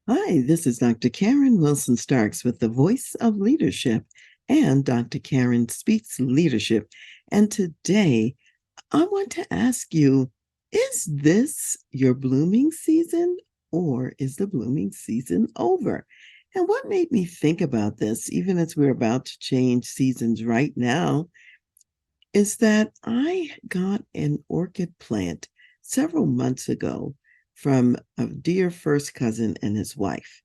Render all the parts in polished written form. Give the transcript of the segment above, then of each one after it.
Hi, this is Dr. Karen Wilson Starks with the Voice of Leadership and Dr. Karen Speaks Leadership. And today I want to ask you, is this your blooming season or is the blooming season over? And what made me think about this, even as we're about to change seasons right now, is that I got an orchid plant several months ago from a dear first cousin and his wife.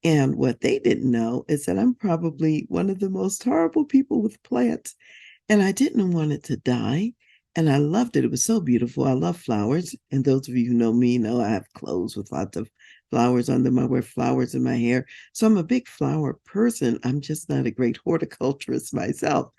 And what they didn't know is that I'm probably one of the most horrible people with plants. And I didn't want it to die. And I loved it. It was so beautiful. I love flowers. And those of you who know me know I have clothes with lots of flowers on them. I wear flowers in my hair. So I'm a big flower person. I'm just not a great horticulturist myself.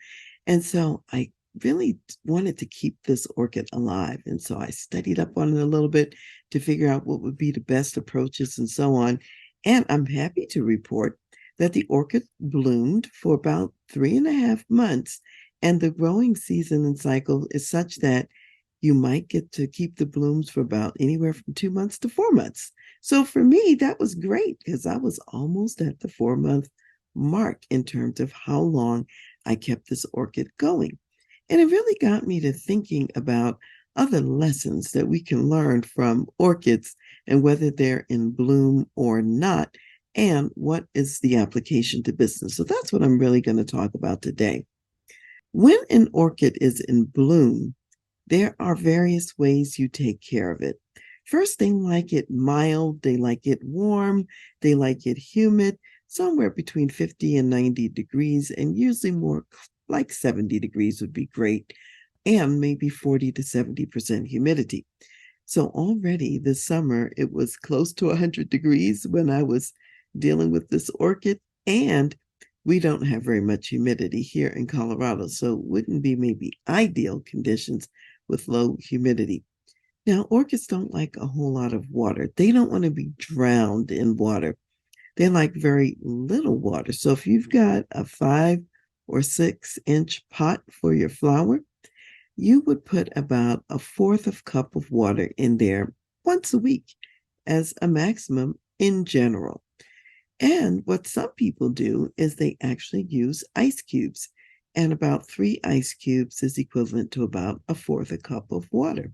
And so I really wanted to keep this orchid alive. And so I studied up on it a little bit to figure out what would be the best approaches and so on. And I'm happy to report that the orchid bloomed for about 3.5 months. And the growing season and cycle is such that you might get to keep the blooms for about anywhere from 2 months to 4 months. So for me, that was great because I was almost at the 4 month mark in terms of how long I kept this orchid going. And it really got me to thinking about other lessons that we can learn from orchids and whether they're in bloom or not, and what is the application to business. So that's what I'm really going to talk about today. When an orchid is in bloom, there are various ways you take care of it. First, they like it mild, they like it warm, they like it humid, somewhere between 50 and 90 degrees, and usually more like 70 degrees would be great, and maybe 40 to 70% humidity. So already this summer, it was close to 100 degrees when I was dealing with this orchid, and we don't have very much humidity here in Colorado, so it wouldn't be maybe ideal conditions with low humidity. Now, orchids don't like a whole lot of water. They don't want to be drowned in water. They like very little water. So if you've got a 5 or 6 inch pot for your flower, you would put about a fourth of cup of water in there once a week as a maximum in general. And what some people do is they actually use ice cubes. And about 3 ice cubes is equivalent to about a fourth a cup of water.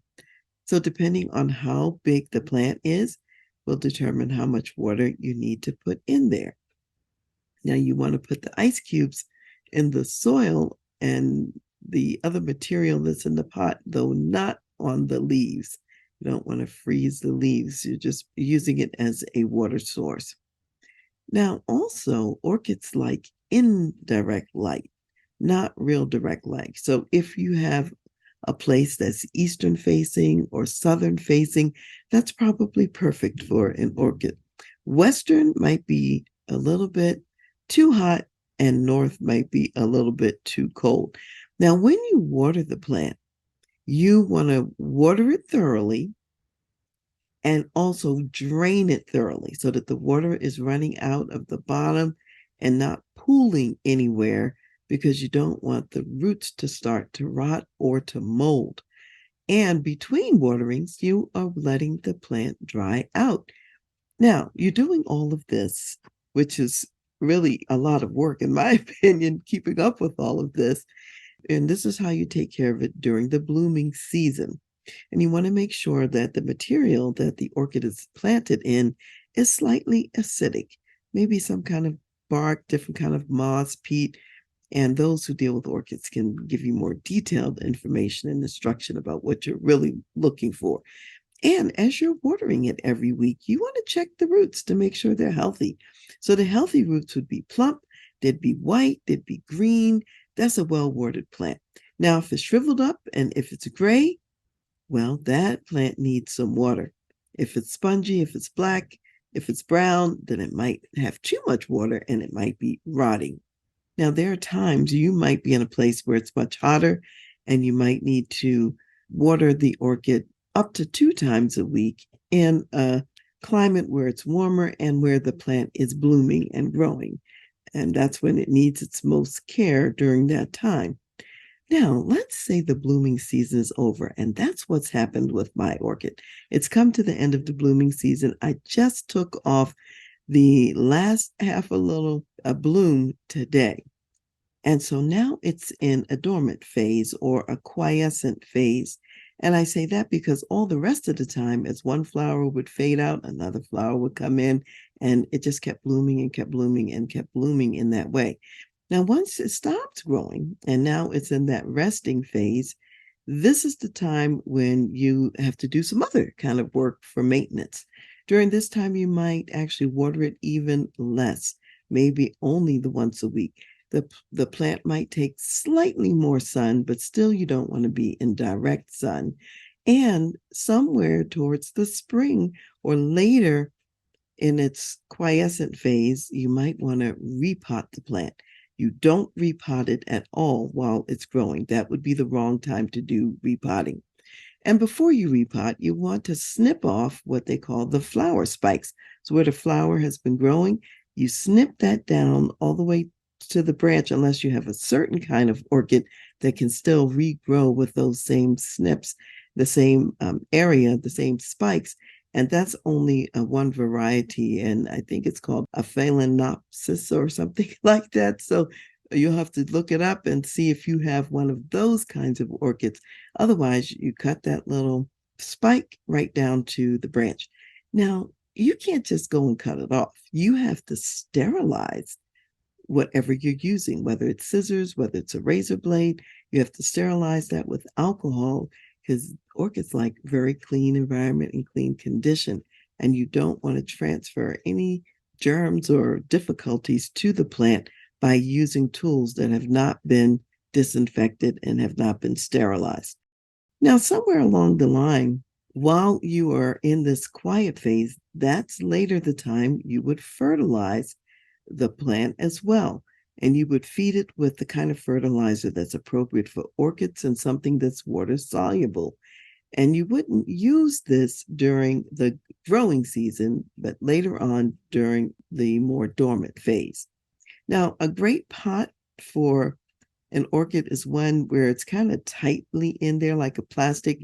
So, depending on how big the plant is, will determine how much water you need to put in there. Now, you want to put the ice cubes in the soil and the other material that's in the pot, though not on the leaves. You don't want to freeze the leaves, you're just using it as a water source. Now, also, orchids like indirect light, not real direct light. So, if you have a place that's eastern facing or southern facing, that's probably perfect for an orchid. Western might be a little bit too hot, and north might be a little bit too cold. Now, when you water the plant, you want to water it thoroughly and also drain it thoroughly so that the water is running out of the bottom and not pooling anywhere, because you don't want the roots to start to rot or to mold. And between waterings, you are letting the plant dry out. Now, you're doing all of this, which is really a lot of work, in my opinion, keeping up with all of this. And this is how you take care of it during the blooming season. And you want to make sure that the material that the orchid is planted in is slightly acidic, maybe some kind of bark, different kind of moss, peat. And those who deal with orchids can give you more detailed information and instruction about what you're really looking for. And as you're watering it every week, you want to check the roots to make sure they're healthy. So the healthy roots would be plump, they'd be white, they'd be green. That's a well-watered plant. Now, if it's shriveled up and if it's gray, well, that plant needs some water. If it's spongy, if it's black, if it's brown, then it might have too much water and it might be rotting. Now, there are times you might be in a place where it's much hotter and you might need to water the orchid up to 2 times a week in a climate where it's warmer and where the plant is blooming and growing. And that's when it needs its most care during that time. Now, let's say the blooming season is over, and that's what's happened with my orchid. It's come to the end of the blooming season. I just took off the last half a bloom today. And so now it's in a dormant phase or a quiescent phase. And I say that because all the rest of the time, as one flower would fade out, another flower would come in, and it just kept blooming and kept blooming and kept blooming in that way. Now, once it stops growing and now it's in that resting phase, this is the time when you have to do some other kind of work for maintenance. During this time, you might actually water it even less, maybe only the once a week. The plant might take slightly more sun, but still you don't want to be in direct sun. And somewhere towards the spring or later in its quiescent phase, you might want to repot the plant. You don't repot it at all while it's growing. That would be the wrong time to do repotting. And before you repot, you want to snip off what they call the flower spikes. So where the flower has been growing, you snip that down all the way to the branch, unless you have a certain kind of orchid that can still regrow with those same snips, the same area, the same spikes. And that's only one variety, and I think it's called a phalaenopsis or something like that. So you'll have to look it up and see if you have one of those kinds of orchids. Otherwise, you cut that little spike right down to the branch. Now, you can't just go and cut it off. You have to sterilize whatever you're using, whether it's scissors, whether it's a razor blade. You have to sterilize that with alcohol because orchids like very clean environment and clean condition. And you don't want to transfer any germs or difficulties to the plant by using tools that have not been disinfected and have not been sterilized. Now, somewhere along the line, while you are in this quiet phase, that's later the time you would fertilize the plant as well. And you would feed it with the kind of fertilizer that's appropriate for orchids and something that's water soluble. And you wouldn't use this during the growing season, but later on during the more dormant phase. Now, a great pot for an orchid is one where it's kind of tightly in there, like a plastic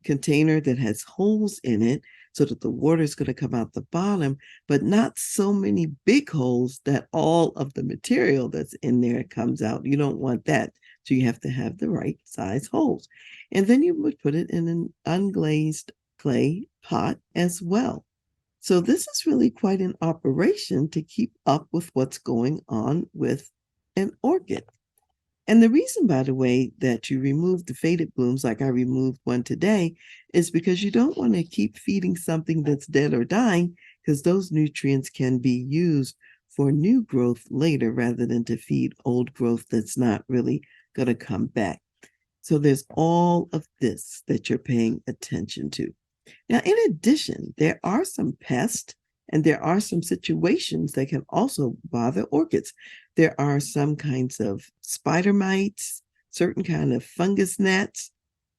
container that has holes in it so that the water is going to come out the bottom, but not so many big holes that all of the material that's in there comes out. You don't want that. So you have to have the right size holes. And then you would put it in an unglazed clay pot as well. So this is really quite an operation to keep up with what's going on with an orchid. And the reason, by the way, that you remove the faded blooms, like I removed one today, is because you don't want to keep feeding something that's dead or dying, because those nutrients can be used for new growth later rather than to feed old growth that's not really going to come back. So there's all of this that you're paying attention to. Now, in addition, there are some pests and there are some situations that can also bother orchids. There are some kinds of spider mites, certain kind of fungus gnats,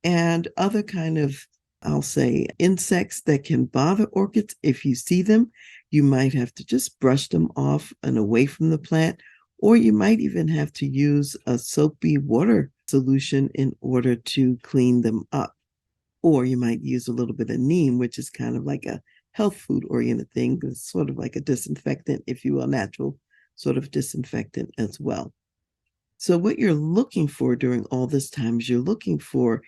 and other kind of, I'll say, insects that can bother orchids. If you see them, you might have to just brush them off and away from the plant, or you might even have to use a soapy water solution in order to clean them up. Or you might use a little bit of neem, which is kind of like a health food oriented thing. It's sort of like a disinfectant, if you will, natural sort of disinfectant as well. So, what you're looking for during all this time is you're looking for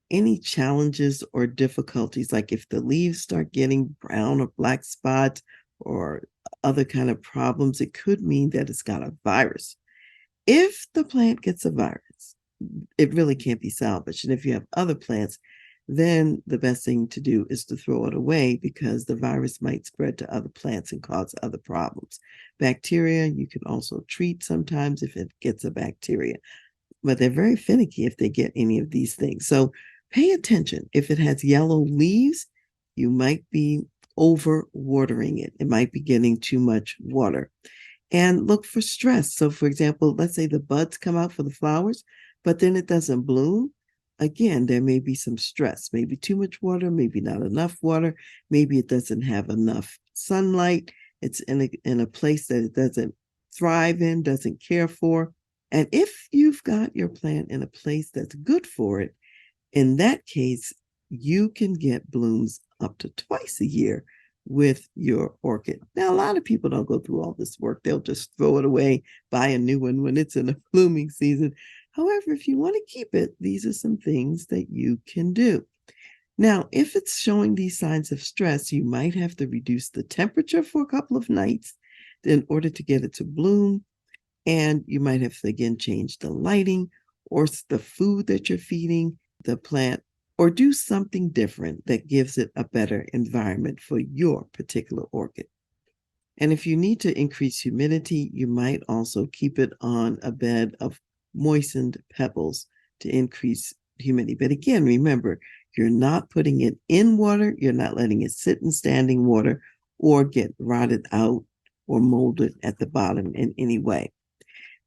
any challenges or difficulties, like if the leaves start getting brown or black spots or other kind of problems, it could mean that it's got a virus. If the plant gets a virus, it really can't be salvaged. And if you have other plants, then the best thing to do is to throw it away because the virus might spread to other plants and cause other problems. Bacteria, you can also treat sometimes if it gets a bacteria, but they're very finicky if they get any of these things. So pay attention. If it has yellow leaves, you might be over watering it. It might be getting too much water. And look for stress. So, for example, let's say the buds come out for the flowers, but then it doesn't bloom. Again, there may be some stress, maybe too much water, maybe not enough water, maybe it doesn't have enough sunlight. It's in a place that it doesn't thrive in, doesn't care for. And if you've got your plant in a place that's good for it, in that case, you can get blooms up to twice a year with your orchid. Now, a lot of people don't go through all this work. They'll just throw it away, buy a new one when it's in a blooming season. However, if you want to keep it, these are some things that you can do. Now, if it's showing these signs of stress, you might have to reduce the temperature for a couple of nights in order to get it to bloom. And you might have to again change the lighting or the food that you're feeding the plant, or do something different that gives it a better environment for your particular orchid. And if you need to increase humidity, you might also keep it on a bed of moistened pebbles to increase humidity. But again, remember, you're not putting it in water, you're not letting it sit in standing water or get rotted out or molded at the bottom in any way.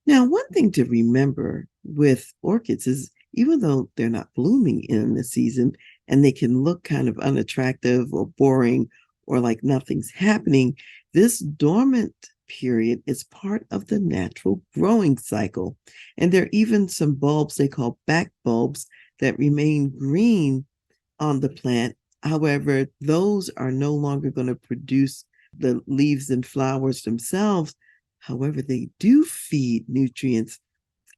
Now, one thing to remember with orchids is even though they're not blooming in the season and they can look kind of unattractive or boring or like nothing's happening, this dormant period is part of the natural growing cycle. And there are even some bulbs they call back bulbs that remain green on the plant. However, those are no longer going to produce the leaves and flowers themselves. However, they do feed nutrients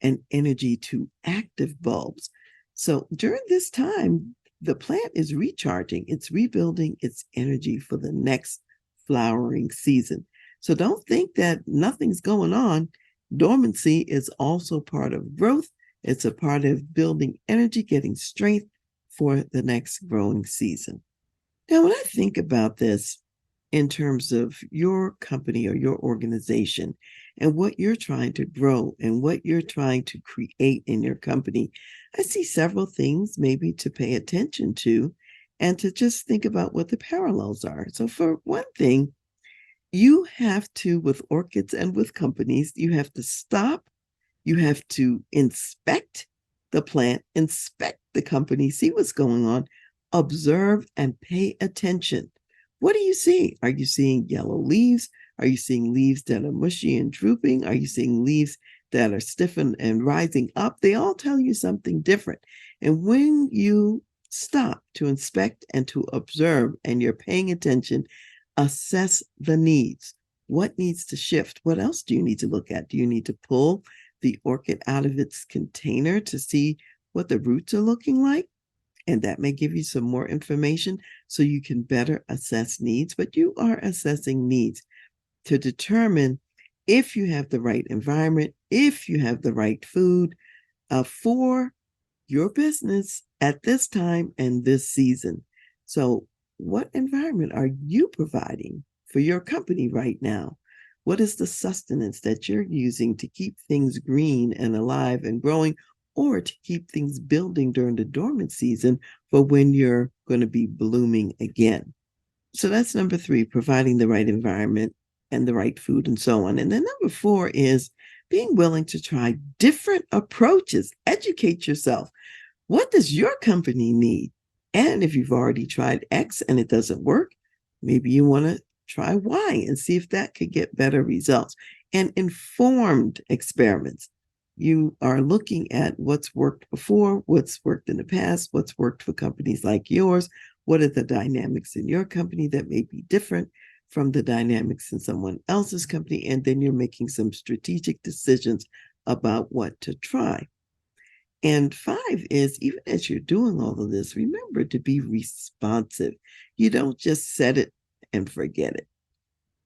and energy to active bulbs. So during this time, the plant is recharging, it's rebuilding its energy for the next flowering season. So don't think that nothing's going on. Dormancy is also part of growth. It's a part of building energy, getting strength for the next growing season. Now, when I think about this in terms of your company or your organization and what you're trying to grow and what you're trying to create in your company, I see several things maybe to pay attention to and to just think about what the parallels are. So, for one thing, you have to, with orchids and with companies, you have to stop, you have to inspect the plant, inspect the company, see what's going on, observe and pay attention. What do you see? Are you seeing yellow leaves? Are you seeing leaves that are mushy and drooping? Are you seeing leaves that are stiffened and rising up? They all tell you something different. And when you stop to inspect and to observe and you're paying attention, assess the needs. What needs to shift? What else do you need to look at? Do you need to pull the orchid out of its container to see what the roots are looking like? And that may give you some more information so you can better assess needs, but you are assessing needs to determine if you have the right environment, if you have the right food for your business at this time and this season. So, what environment are you providing for your company right now? What is the sustenance that you're using to keep things green and alive and growing, or to keep things building during the dormant season for when you're going to be blooming again? So that's number three, providing the right environment and the right food and so on. And then number four is being willing to try different approaches. Educate yourself. What does your company need? And if you've already tried X and it doesn't work, maybe you want to try Y and see if that could get better results. And informed experiments. You are looking at what's worked before, what's worked in the past, what's worked for companies like yours. What are the dynamics in your company that may be different from the dynamics in someone else's company? And then you're making some strategic decisions about what to try. And five is even as you're doing all of this, remember to be responsive. You don't just set it and forget it.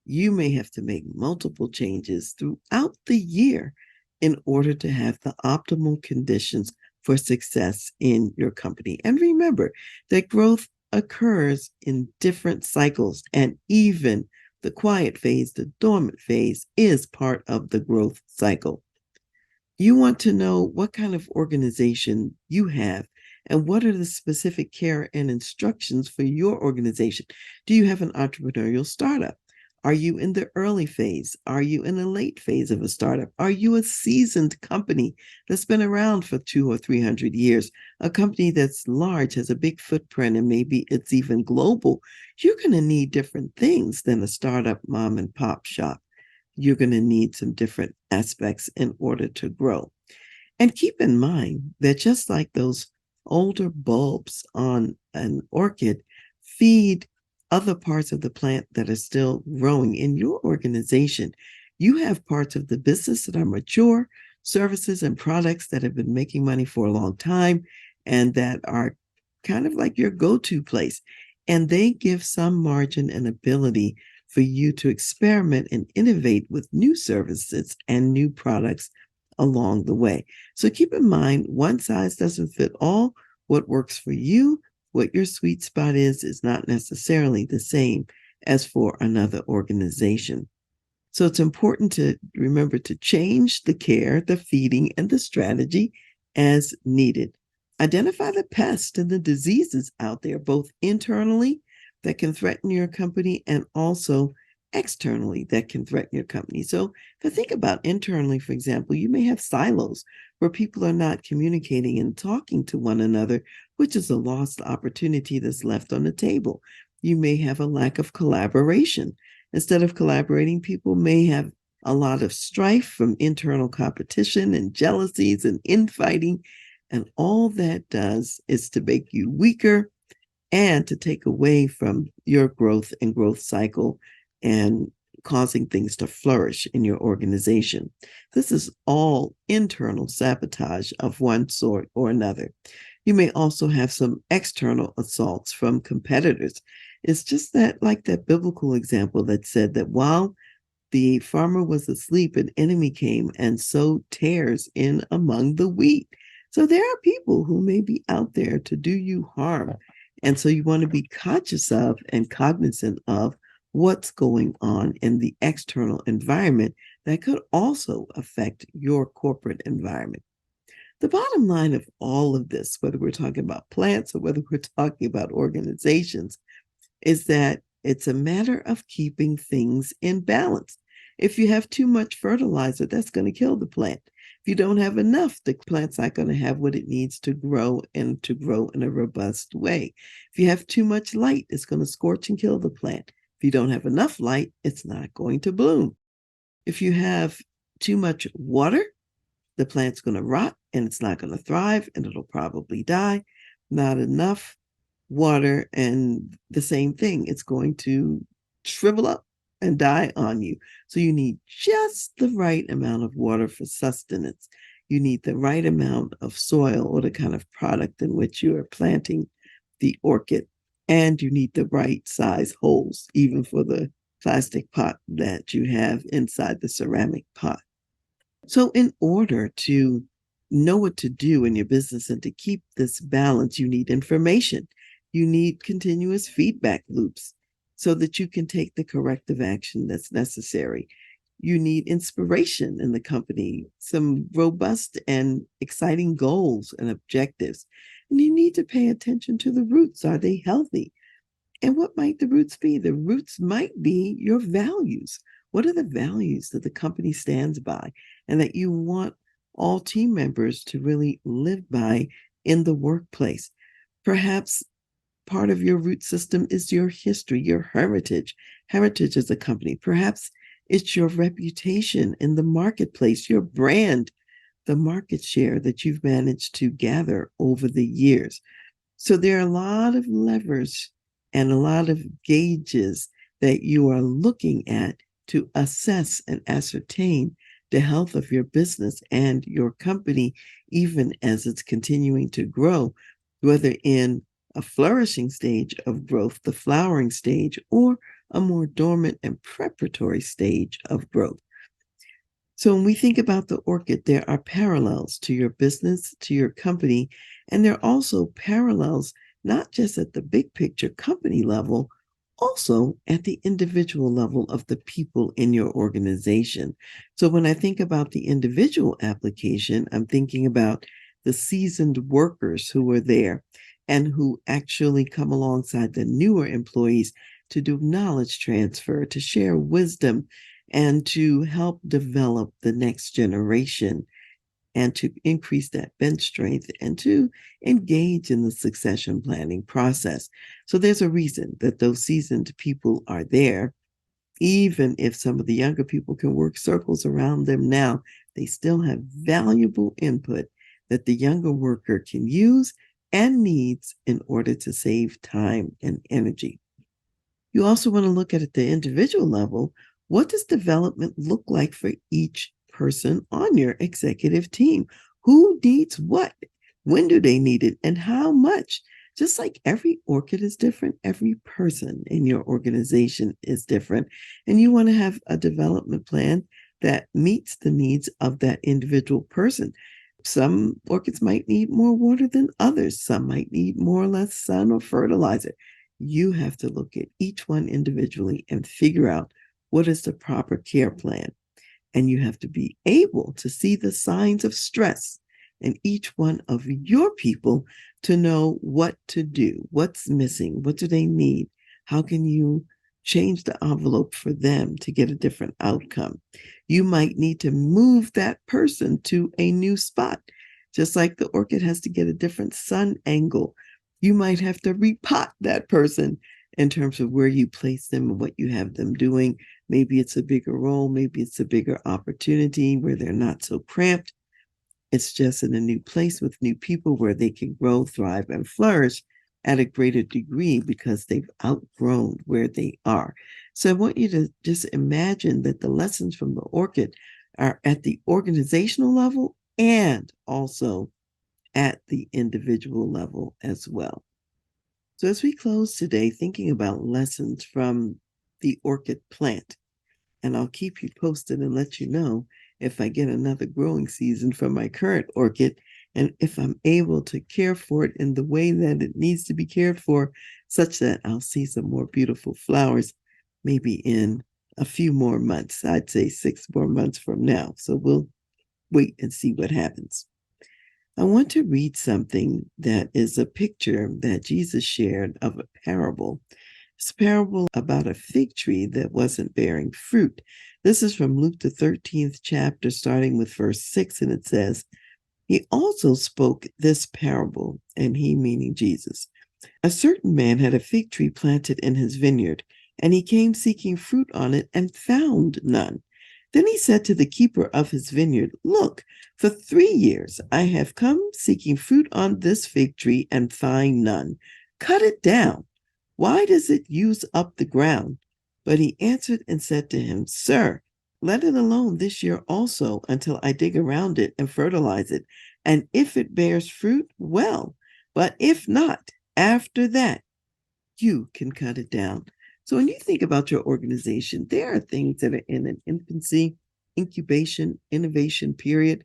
You may have to make multiple changes throughout the year in order to have the optimal conditions for success in your company. And remember that growth occurs in different cycles, and even the quiet phase, the dormant phase, is part of the growth cycle. You want to know what kind of organization you have and what are the specific care and instructions for your organization. Do you have an entrepreneurial startup? Are you in the early phase? Are you in the late phase of a startup? Are you a seasoned company that's been around for 200 or 300 years? A company that's large, has a big footprint, and maybe it's even global. You're going to need different things than a startup mom and pop shop. You're going to need some different aspects in order to grow. And keep in mind that just like those older bulbs on an orchid feed other parts of the plant that are still growing. In your organization, you have parts of the business that are mature, services and products that have been making money for a long time and that are kind of like your go-to place. And they give some margin and ability for you to experiment and innovate with new services and new products along the way. So keep in mind, one size doesn't fit all. What works for you, what your sweet spot is not necessarily the same as for another organization. So it's important to remember to change the care, the feeding, and the strategy as needed. Identify the pests and the diseases out there, both internally that can threaten your company and also externally that can threaten your company. So if I think about internally, for example, you may have silos where people are not communicating and talking to one another, which is a lost opportunity that's left on the table. You may have a lack of collaboration. Instead of collaborating, people may have a lot of strife from internal competition and jealousies and infighting. And all that does is to make you weaker and to take away from your growth and growth cycle and causing things to flourish in your organization. This is all internal sabotage of one sort or another. You may also have some external assaults from competitors. It's just that, like that biblical example that said that while the farmer was asleep, an enemy came and sowed tares in among the wheat. So there are people who may be out there to do you harm. And so you want to be conscious of and cognizant of what's going on in the external environment that could also affect your corporate environment. The bottom line of all of this, whether we're talking about plants or whether we're talking about organizations, is that it's a matter of keeping things in balance. If you have too much fertilizer, that's going to kill the plant. If you don't have enough, the plant's not going to have what it needs to grow and to grow in a robust way. If you have too much light, it's going to scorch and kill the plant. If you don't have enough light, it's not going to bloom. If you have too much water, the plant's going to rot and it's not going to thrive and it'll probably die. Not enough water, and the same thing, it's going to shrivel up and die on you. So you need just the right amount of water for sustenance. You need the right amount of soil or the kind of product in which you are planting the orchid. And you need the right size holes, even for the plastic pot that you have inside the ceramic pot. So, in order to know what to do in your business and to keep this balance, you need information. You need continuous feedback loops so that you can take the corrective action that's necessary. You need inspiration in the company, some robust and exciting goals and objectives. And you need to pay attention to the roots. Are they healthy? And what might the roots be? The roots might be your values. What are the values that the company stands by and that you want all team members to really live by in the workplace? Perhaps part of your root system is your history, your heritage. Heritage as a company. Perhaps it's your reputation in the marketplace, your brand, the market share that you've managed to gather over the years. So there are a lot of levers and a lot of gauges that you are looking at to assess and ascertain the health of your business and your company, even as it's continuing to grow, whether in a flourishing stage of growth, the flowering stage, or a more dormant and preparatory stage of growth. So when we think about the orchid, there are parallels to your business, to your company, and there are also parallels not just at the big picture company level, also at the individual level of the people in your organization. So when I think about the individual application, I'm thinking about the seasoned workers who are there and who actually come alongside the newer employees to do knowledge transfer, to share wisdom, and to help develop the next generation and to increase that bench strength and to engage in the succession planning process. So there's a reason that those seasoned people are there. Even if some of the younger people can work circles around them now, they still have valuable input that the younger worker can use and needs in order to save time and energy. You also want to look at the individual level. What does development look like for each person on your executive team? Who needs what? When do they need it? And how much? Just like every orchid is different, every person in your organization is different. And you want to have a development plan that meets the needs of that individual person. Some orchids might need more water than others. Some might need more or less sun or fertilizer. You have to look at each one individually and figure out what is the proper care plan. And you have to be able to see the signs of stress in each one of your people to know what to do, what's missing, what do they need, how can you change the envelope for them to get a different outcome. You might need to move that person to a new spot, just like the orchid has to get a different sun angle. You might have to repot that person in terms of where you place them and what you have them doing. Maybe it's a bigger role, maybe it's a bigger opportunity where they're not so cramped. It's just in a new place with new people where they can grow, thrive, and flourish at a greater degree because they've outgrown where they are. So I want you to just imagine that the lessons from the orchid are at the organizational level and also at the individual level as well. So as we close today, thinking about lessons from the orchid plant, and I'll keep you posted and let you know if I get another growing season from my current orchid and if I'm able to care for it in the way that it needs to be cared for, such that I'll see some more beautiful flowers maybe in a few more months. I'd say 6 more months from now. So we'll wait and see what happens. I want to read something that is a picture that Jesus shared of a parable. It's a parable about a fig tree that wasn't bearing fruit. This is from Luke, the 13th chapter, starting with verse 6, and it says, He also spoke this parable, and he meaning Jesus. A certain man had a fig tree planted in his vineyard, and he came seeking fruit on it and found none. Then he said to the keeper of his vineyard, Look, for 3 years I have come seeking fruit on this fig tree and find none. Cut it down. Why does it use up the ground? But he answered and said to him, Sir, let it alone this year also until I dig around it and fertilize it. And if it bears fruit, well. But if not, after that, you can cut it down. So when you think about your organization, there are things that are in an infancy, incubation, innovation period,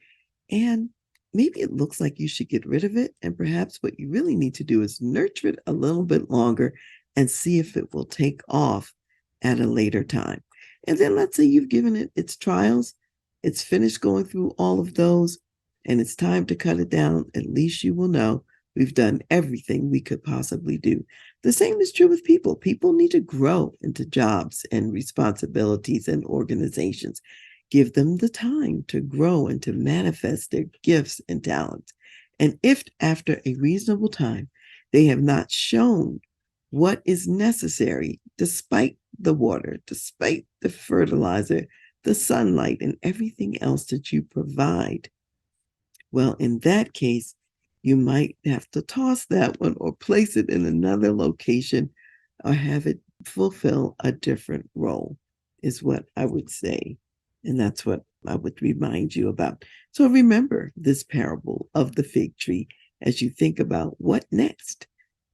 and maybe it looks like you should get rid of it. And perhaps what you really need to do is nurture it a little bit longer and see if it will take off at a later time. And then let's say you've given it its trials, it's finished going through all of those, and it's time to cut it down. At least you will know we've done everything we could possibly do. The same is true with people. People need to grow into jobs and responsibilities and organizations. Give them the time to grow and to manifest their gifts and talents. And if after a reasonable time they have not shown what is necessary, despite the water, despite the fertilizer, the sunlight, and everything else that you provide, well, in that case, you might have to toss that one or place it in another location or have it fulfill a different role, is what I would say. And that's what I would remind you about. So remember this parable of the fig tree as you think about what next.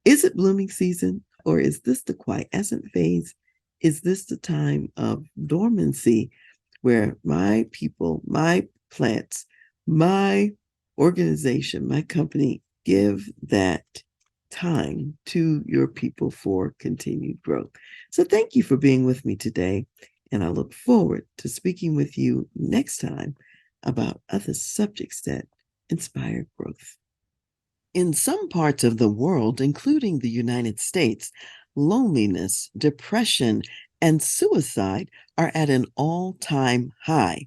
Is it blooming season or is this the quiescent phase? Is this the time of dormancy where my people, my plants, my organization, my company give that time to your people for continued growth? So thank you for being with me today. And I look forward to speaking with you next time about other subjects that inspire growth. In some parts of the world, including the United States, loneliness, depression, and suicide are at an all-time high.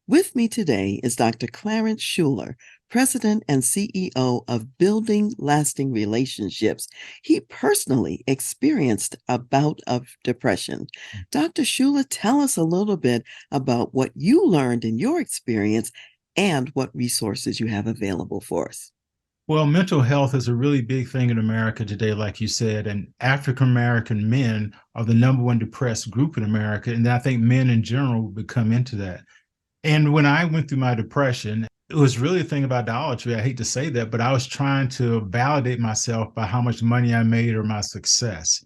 With me today is Dr. Clarence Schuler, President and CEO of Building Lasting Relationships. He personally experienced a bout of depression. Dr. Schuler, tell us a little bit about what you learned in your experience and what resources you have available for us. Well, mental health is a really big thing in America today, like you said, and African American men are the number one depressed group in America. And I think men in general would come into that. And when I went through my depression, it was really a thing about idolatry. I hate to say that, but I was trying to validate myself by how much money I made or my success.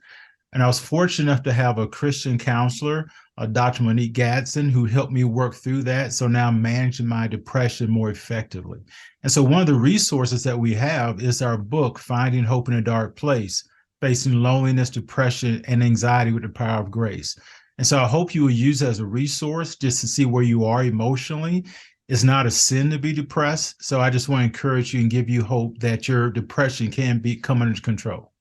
And I was fortunate enough to have a Christian counselor, Dr. Monique Gadsden, who helped me work through that. So now I'm managing my depression more effectively. And so one of the resources that we have is our book, Finding Hope in a Dark Place, Facing Loneliness, Depression, and Anxiety with the Power of Grace. And so I hope you will use it as a resource just to see where you are emotionally. It's not a sin to be depressed. So I just want to encourage you and give you hope that your depression can come under control.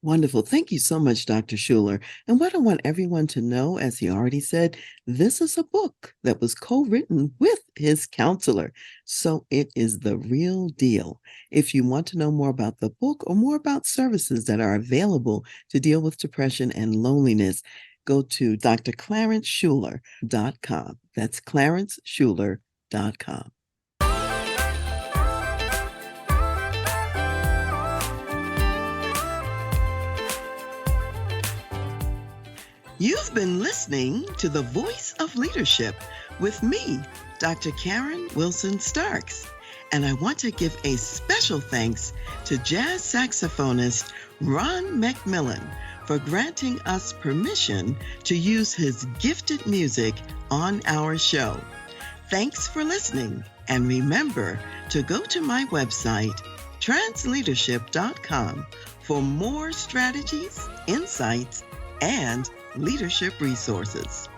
Wonderful. Thank you so much, Dr. Schuler. And what I want everyone to know, as he already said, this is a book that was co-written with his counselor. So it is the real deal. If you want to know more about the book or more about services that are available to deal with depression and loneliness, go to drclarenceschuler.com. That's clarenceschuler.com. You've been listening to The Voice of Leadership with me, Dr. Karen Wilson Starks. And I want to give a special thanks to jazz saxophonist Ron McMillan for granting us permission to use his gifted music on our show. Thanks for listening, and remember to go to my website, TRANSLEADERSHIP.com, for more strategies, insights, and leadership resources.